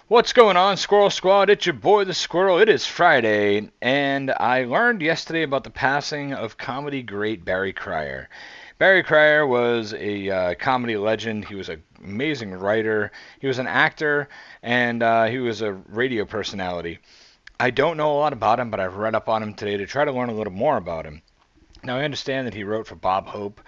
What's going on, Squirrel Squad? It's your boy, the Squirrel. It is Friday, and I learned yesterday about the passing of comedy great Barry Cryer. Barry Cryer was a comedy legend. He was an amazing writer. He was an actor, and he was a radio personality. I don't know a lot about him, but I've read up on him today to try to learn a little more about him. Now, I understand that he wrote for Bob Hope,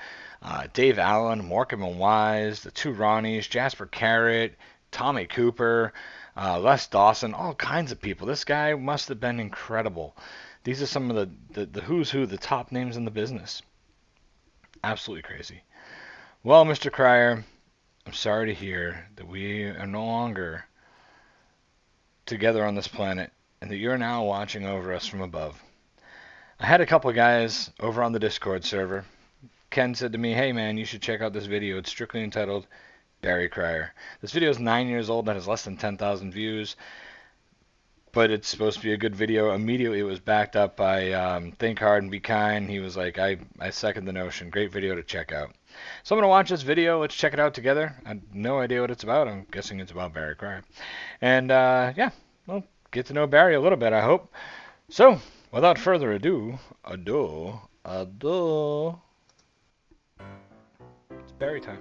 Dave Allen, Morecambe and Wise, the Two Ronnies, Jasper Carrot, Tommy Cooper, Les Dawson, all kinds of people. This guy must have been incredible. These are some of the who's who, the top names in the business. Absolutely crazy. Well, Mr. Cryer, I'm sorry to hear that we are no longer together on this planet and that you're now watching over us from above. I had a couple of guys over on the Discord server. Ken said to me, hey man, you should check out this video. It's strictly entitled Barry Cryer. This video is 9 years old and has less than 10,000 views, but it's supposed to be a good video. Immediately it was backed up by Think Hard and Be Kind. He was like, I second the notion. Great video to check out. So I'm going to watch this video. Let's check it out together. I have no idea what it's about. I'm guessing it's about Barry Cryer. And yeah, well, get to know Barry a little bit, I hope. So, without further ado, it's Barry time.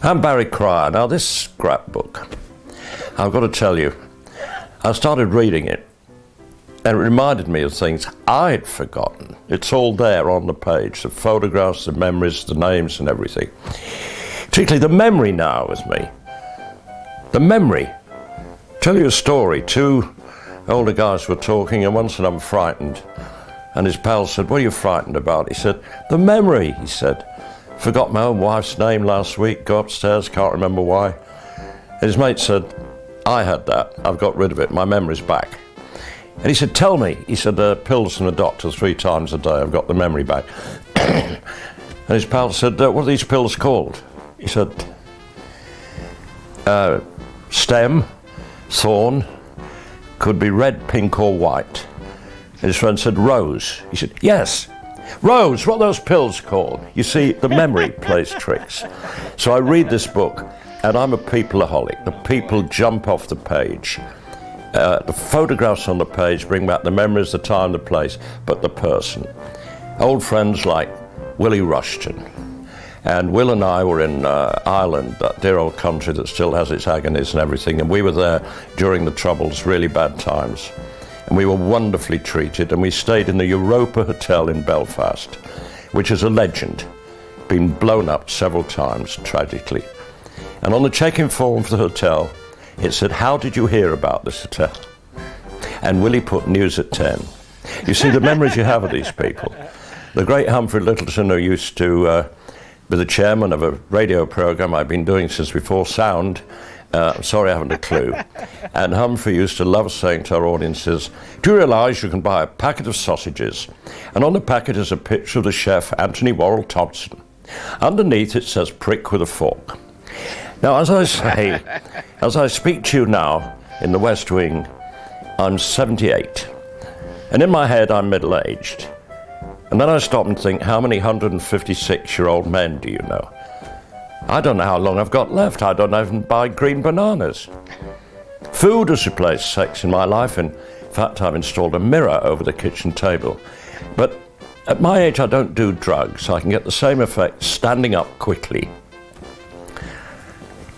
I'm Barry Cryer. Now this scrapbook, I've got to tell you, I started reading it and it reminded me of things I'd forgotten. It's all there on the page, the photographs, the memories, the names and everything. Particularly the memory now with me. The memory. Tell you a story. Two older guys were talking and one said, I'm frightened. And his pal said, what are you frightened about? He said, the memory, he said. Forgot my own wife's name last week, go upstairs, can't remember why. His mate said, I had that, I've got rid of it, my memory's back. And he said, tell me. He said, pills from the doctor 3 times a day, I've got the memory back. And his pal said, what are these pills called? He said, stem, thorn, could be red, pink or white. And his friend said, rose. He said, yes. Rose, what are those pills called? You see, the memory plays tricks. So I read this book, and I'm a peopleaholic. The people jump off the page. The photographs on the page bring back the memories, the time, the place, but the person. Old friends like Willie Rushton. And Will and I were in Ireland, that dear old country that still has its agonies and everything, and we were there during the Troubles, really bad times. And we were wonderfully treated, and we stayed in the Europa Hotel in Belfast, which is a legend, been blown up several times, tragically. And on the check-in form for the hotel, it said, how did you hear about this hotel? And Willie put news at 10. You see the memories you have of these people. The great Humphrey Lyttelton, who used to be the chairman of a radio program I've been doing since before sound. I'm sorry I haven't a clue. And Humphrey used to love saying to our audiences, do you realise you can buy a packet of sausages, and on the packet is a picture of the chef Anthony Worrell Thompson. Underneath it says prick with a fork. Now, as I say, as I speak to you now in the West Wing, I'm 78. And in my head, I'm middle-aged. And then I stop and think, how many 156-year-old men do you know? I don't know how long I've got left. I don't even buy green bananas. Food has replaced sex in my life. In fact, I've installed a mirror over the kitchen table. But at my age, I don't do drugs. I can get the same effect standing up quickly.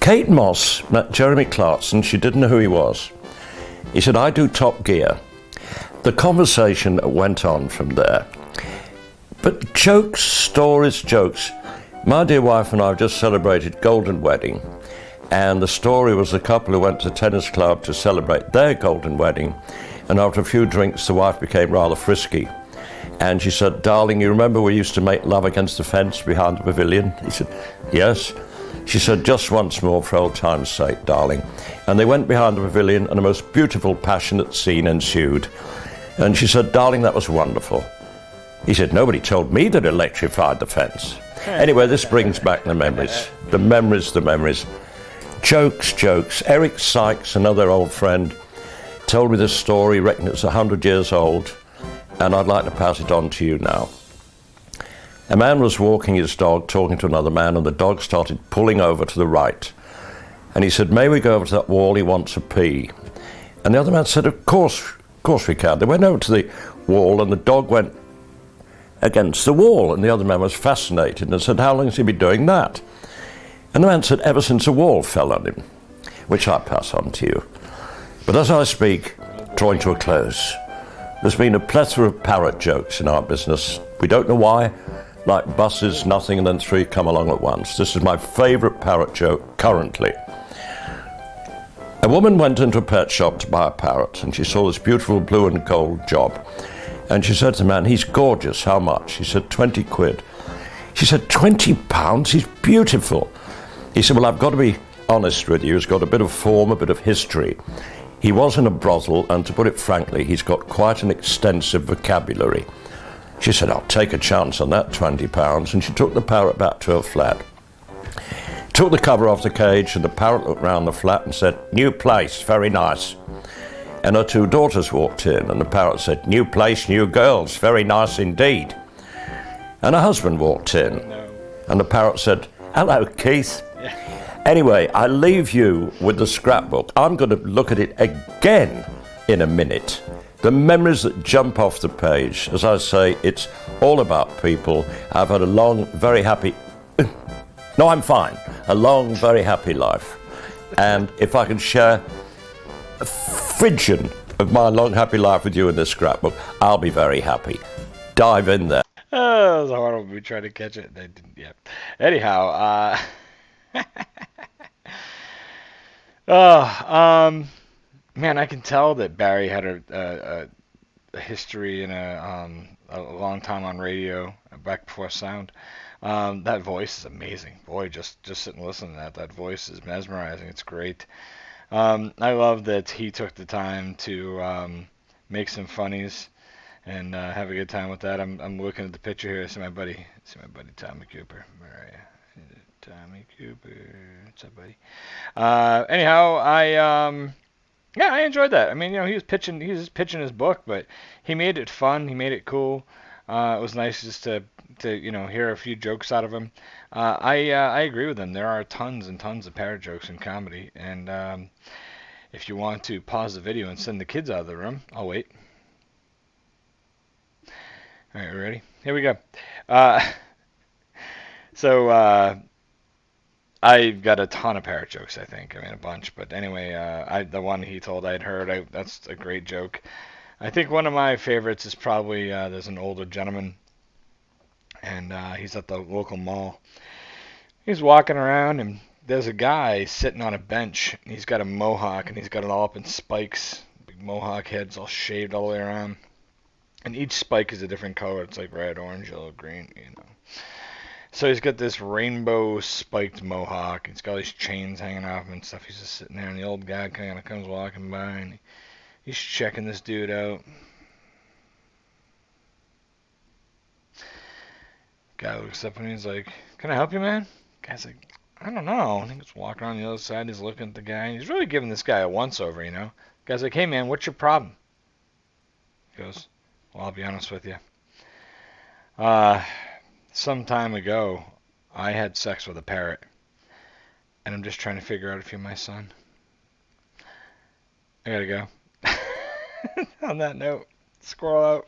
Kate Moss met Jeremy Clarkson. She didn't know who he was. He said, I do Top Gear. The conversation went on from there. But jokes, stories, jokes. My dear wife and I have just celebrated golden wedding, and the story was the couple who went to a tennis club to celebrate their golden wedding, and after a few drinks the wife became rather frisky, and she said, darling, you remember we used to make love against the fence behind the pavilion? He said, yes. She said, just once more for old time's sake, darling. And they went behind the pavilion and a most beautiful, passionate scene ensued. And she said, darling, that was wonderful. He said, nobody told me that electrified the fence. Anyway, this brings back the memories. The memories, the memories. Jokes, jokes. Eric Sykes, another old friend, told me this story, reckon it's 100 years old, and I'd like to pass it on to you now. A man was walking his dog, talking to another man, and the dog started pulling over to the right. And he said, may we go over to that wall? He wants a pee. And the other man said, of course we can. They went over to the wall and the dog went against the wall. And the other man was fascinated and said, how long has he been doing that? And the man said, ever since the wall fell on him, which I pass on to you. But as I speak, drawing to a close, there's been a plethora of parrot jokes in our business. We don't know why. Like buses, nothing, and then three come along at once. This is my favourite parrot joke currently. A woman went into a pet shop to buy a parrot, and she saw this beautiful blue and gold job. And she said to the man, he's gorgeous, how much? He said, 20 quid. She said, 20 pounds? He's beautiful. He said, well, I've got to be honest with you. He's got a bit of form, a bit of history. He was in a brothel, and to put it frankly, he's got quite an extensive vocabulary. She said, I'll take a chance on that 20 pounds, and she took the parrot back to her flat. Took the cover off the cage, and the parrot looked round the flat and said, new place, very nice. And her two daughters walked in, and the parrot said, new place, new girls, very nice indeed. And her husband walked in, and the parrot said, hello, Keith. Anyway, I leave you with the scrapbook. I'm going to look at it again in a minute. The memories that jump off the page, as I say, it's all about people. I've had a long, very happy... No, I'm fine. A long, very happy life. And if I can share a fridgen of my long, happy life with you in this scrapbook, I'll be very happy. Dive in there. Oh, it was horrible. We tried to catch it. They didn't. Yeah. Anyhow, man, I can tell that Barry had a history and a long time on radio back before sound. That voice is amazing. Boy, just sit and listen to that. That voice is mesmerizing. It's great. I love that he took the time to make some funnies and have a good time with that. I'm looking at the picture here. See my buddy Tommy Cooper. Where are you? Tommy Cooper. What's up, buddy? Anyhow, I enjoyed that. I mean, he was pitching his book, but he made it fun. He made it cool. It was nice just to hear a few jokes out of him. I agree with him. There are tons and tons of parrot jokes in comedy, and if you want to pause the video and send the kids out of the room, I'll wait. All right, ready? Here we go. So I got a ton of parrot jokes, I think. I mean, a bunch. But anyway, the one he told I'd heard, that's a great joke. I think one of my favorites is probably there's an older gentleman, and he's at the local mall. He's walking around, and there's a guy sitting on a bench. And he's got a mohawk, and he's got it all up in spikes. Big mohawk head's all shaved all the way around. And each spike is a different color. It's like red, orange, yellow, green, So he's got this rainbow spiked mohawk. He's got all these chains hanging off him and stuff. He's just sitting there, and the old guy kind of comes walking by, and he's checking this dude out. Guy looks up and he's like, "Can I help you, man?" Guy's like, "I don't know." And he goes walking around the other side. He's looking at the guy, and he's really giving this guy a once-over, Guy's like, "Hey, man, what's your problem?" He goes, "Well, I'll be honest with you. Some time ago, I had sex with a parrot, and I'm just trying to figure out if you're my son." I gotta go. On that note, squirrel out.